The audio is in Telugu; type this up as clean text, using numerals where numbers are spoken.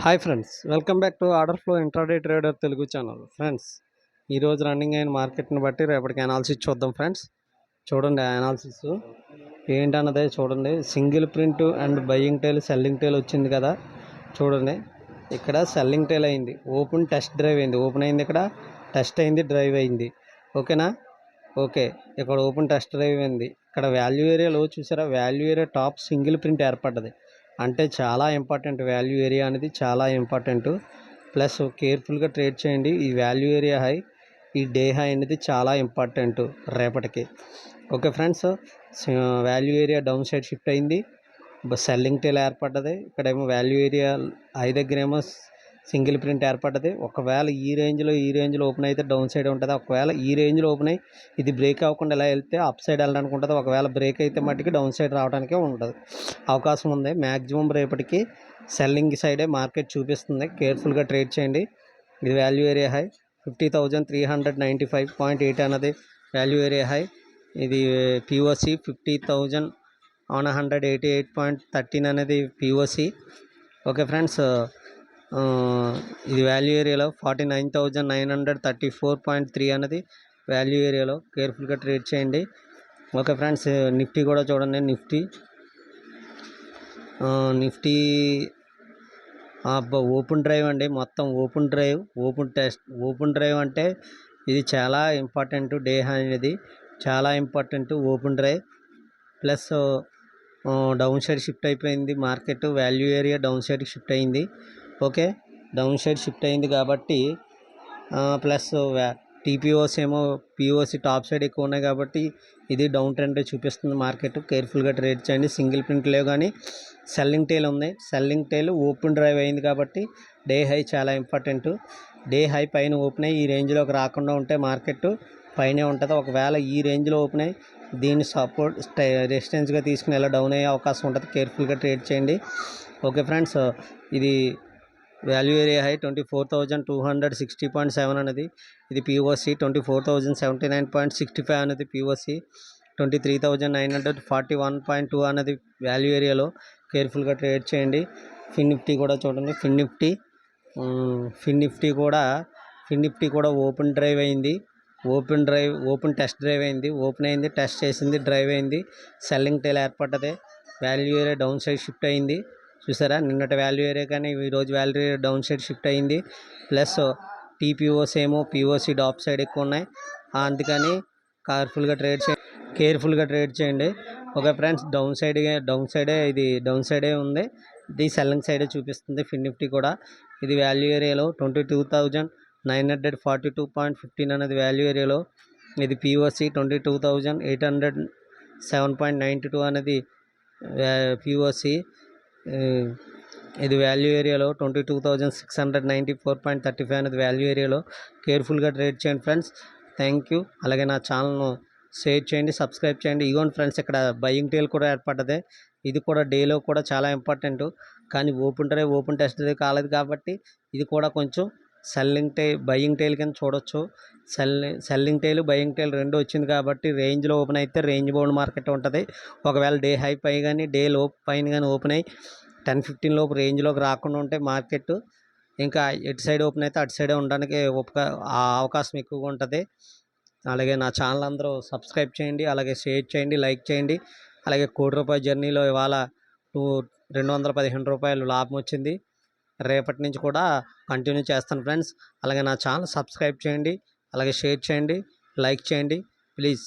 Hi friends, welcome back to order flow intraday trader Telugu channel. Friends, ఈరోజు రన్నింగ్ అయిన మార్కెట్ని బట్టి రేపటికి అనాలిసిస్ చూద్దాం. ఫ్రెండ్స్ చూడండి, అనాలిసిస్ ఏంటన్నదే చూడండి. Single print and buying tail, selling tail వచ్చింది కదా. చూడండి, ఇక్కడ సెల్లింగ్ టైల్ అయింది, ఓపెన్ టెస్ట్ డ్రైవ్ అయింది. ఓపెన్ అయింది, ఇక్కడ టెస్ట్ అయింది, డ్రైవ్ అయింది. ఓకేనా? ఓకే, ఇక్కడ ఓపెన్ టెస్ట్ డ్రైవ్ అయింది. ఇక్కడ వాల్యూ ఏరియాలో చూసారా, value area top single print ఏర్పడ్డది. అంటే చాలా ఇంపార్టెంట్, వాల్యూ ఏరియా అనేది చాలా ఇంపార్టెంట్. ప్లస్ కేర్ఫుల్గా ట్రేడ్ చేయండి. ఈ వాల్యూ ఏరియా హై, ఈ డే హై అనేది చాలా ఇంపార్టెంట్ రేపటికి. Okay friends, value area downside shift అయింది, సెల్లింగ్ టైల్ ఏర్పడ్డది. ఇక్కడేమో వాల్యూ ఏరియా హై దగ్గర ఏమో సింగిల్ ప్రింట్ ఏర్పడ్డది. ఒకవేళ ఈ రేంజ్లో ఓపెన్ అయితే డౌన్ సైడ్ ఉంటుంది. ఒకవేళ ఈ రేంజ్లో ఓపెన్ అయ్యి ఇది బ్రేక్ అవ్వకుండా ఇలా వెళ్తే అప్ సైడ్ వెళ్ళడానికి ఉంటుంది. ఒకవేళ బ్రేక్ అయితే మట్టికి డౌన్ సైడ్ రావడానికే ఉంటుంది, అవకాశం ఉంది. మ్యాక్సిమం రేపటికి సెల్లింగ్ సైడే మార్కెట్ చూపిస్తుంది. కేర్ఫుల్గా ట్రేడ్ చేయండి. ఇది వాల్యూ ఏరియా హై 50,395.8 అన్నది వాల్యూ ఏరియా హై. ఇది పిఓసి 50,188.13 అనేది పిఓసి. ఓకే ఫ్రెండ్స్, ఇది వాల్యూ ఏరియాలో 49,934.3 అనేది వాల్యూ ఏరియాలో. కేర్ఫుల్గా ట్రేడ్ చేయండి. ఓకే ఫ్రెండ్స్, నిఫ్టీ కూడా చూడండి. నిఫ్టీ ఓపెన్ డ్రైవ్ అండి, మొత్తం ఓపెన్ డ్రైవ్, ఓపెన్ డ్రైవ్ అంటే ఇది చాలా ఇంపార్టెంట్. డే అనేది చాలా important, open drive. Plus downside shift అయిపోయింది market, value area downside shift అయింది. ఓకే, డౌన్ సైడ్ షిఫ్ట్ అయింది కాబట్టి ప్లస్ టీపీఓస్ ఏమో పిఓసి టాప్ సైడ్ ఎక్కువ ఉన్నాయి కాబట్టి ఇది డౌన్ ట్రెండ్ చూపిస్తుంది మార్కెట్. కేర్ఫుల్గా ట్రేడ్ చేయండి. సింగిల్ ప్రింట్ లేవు కానీ సెల్లింగ్ టైల్ ఉంది. సెల్లింగ్ టైల్ ఓపెన్ డ్రైవ్ అయింది కాబట్టి డే హై చాలా ఇంపార్టెంట్. డే హై పైన ఓపెన్ అయ్యి ఈ రేంజ్లోకి రాకుండా ఉంటే మార్కెట్ పైనే ఉంటుంది. ఒకవేళ ఈ రేంజ్లో ఓపెన్ అయ్యి దీన్ని సపోర్ట్ రెసిస్టెన్స్గా తీసుకుని ఇలా డౌన్ అయ్యే అవకాశం ఉంటుంది. కేర్ఫుల్గా ట్రేడ్ చేయండి. ఓకే ఫ్రెండ్స్, ఇది వాల్యూ ఏరియా హై 24,260.7 అనేది ఇది పిఓసి. 24,079.65 అనేది పిఓసి. 23,941.2 అనేది వాల్యూ ఏరియాలో. కేర్ఫుల్గా ట్రేడ్ చేయండి. ఫిన్ నిఫ్టీ కూడా చూడండి. ఫిన్ నిఫ్టీ కూడా ఓపెన్ డ్రైవ్ అయింది. ఓపెన్ టెస్ట్ డ్రైవ్ అయింది. ఓపెన్ అయింది, టెస్ట్ చేసింది, డ్రైవ్ అయింది. సెల్లింగ్ టైల్ ఏర్పడ్డది. Value area downside shift అయింది. చూసారా, నిన్నటి వాల్యూ ఏరియా కానీ ఈరోజు value area downside shift అయింది. ప్లస్ టీపీఓస్ ఏమో పిఓసి డాప్ సైడ్ ఎక్కువ ఉన్నాయి. అందుకని కేర్ఫుల్గా ట్రేడ్ చేయండి. ఓకే ఫ్రెండ్స్, డౌన్ సైడే ఉంది. ఇది సెల్లింగ్ సైడే చూపిస్తుంది. ఫిన్ నిఫ్టీ కూడా ఇది వాల్యూ ఏరియాలో 22,942.15 అనేది వాల్యూ ఏరియాలో. ఇది పిఓసి 22,807.92 అనేది పిఓసి. ఇది వాల్యూ ఏరియాలో 22,694.35 అనేది వాల్యూ ఏరియాలో. కేర్ఫుల్గా ట్రేడ్ చేయండి ఫ్రెండ్స్. Thank you. అలాగే నా ఛానల్ను షేర్ చేయండి, సబ్స్క్రైబ్ చేయండి. ఇగోండి ఫ్రెండ్స్, ఇక్కడ బయ్యింగ్ టైల్ కూడా ఏర్పడ్డది. ఇది కూడా డేలో కూడా చాలా ఇంపార్టెంట్. కానీ ఓపెన్ టెస్ట్ డ్రైవ్ కాలేదు కాబట్టి ఇది కూడా కొంచెం బయ్యింగ్ టైల్ కింద చూడొచ్చు. సెల్లింగ్ టైల్, బయ్యింగ్ టైల్ రెండు వచ్చింది కాబట్టి రేంజ్లో ఓపెన్ అయితే రేంజ్ బౌండ్ మార్కెట్ ఉంటుంది. ఒకవేళ డే హై పై కానీ డే లో పైన కానీ ఓపెన్ అయ్యి 10-15 లోపు రేంజ్లోకి రాకుండా ఉంటే మార్కెట్ ఇంకా ఎటు సైడ్ ఓపెన్ అయితే అటు సైడే ఉండడానికి అవకాశం ఎక్కువగా ఉంటుంది. అలాగే నా ఛానల్ అందరూ సబ్స్క్రైబ్ చేయండి, అలాగే షేర్ చేయండి, లైక్ చేయండి. అలాగే ₹1,00,00,000 జర్నీలో ఇవాళ 215 రూపాయలు లాభం వచ్చింది. రేపటి నుంచి కూడా కంటిన్యూ చేస్తాను ఫ్రెండ్స్. అలాగే నా ఛానల్ సబ్స్క్రైబ్ చేయండి, అలాగే షేర్ చేయండి, లైక్ చేయండి ప్లీజ్.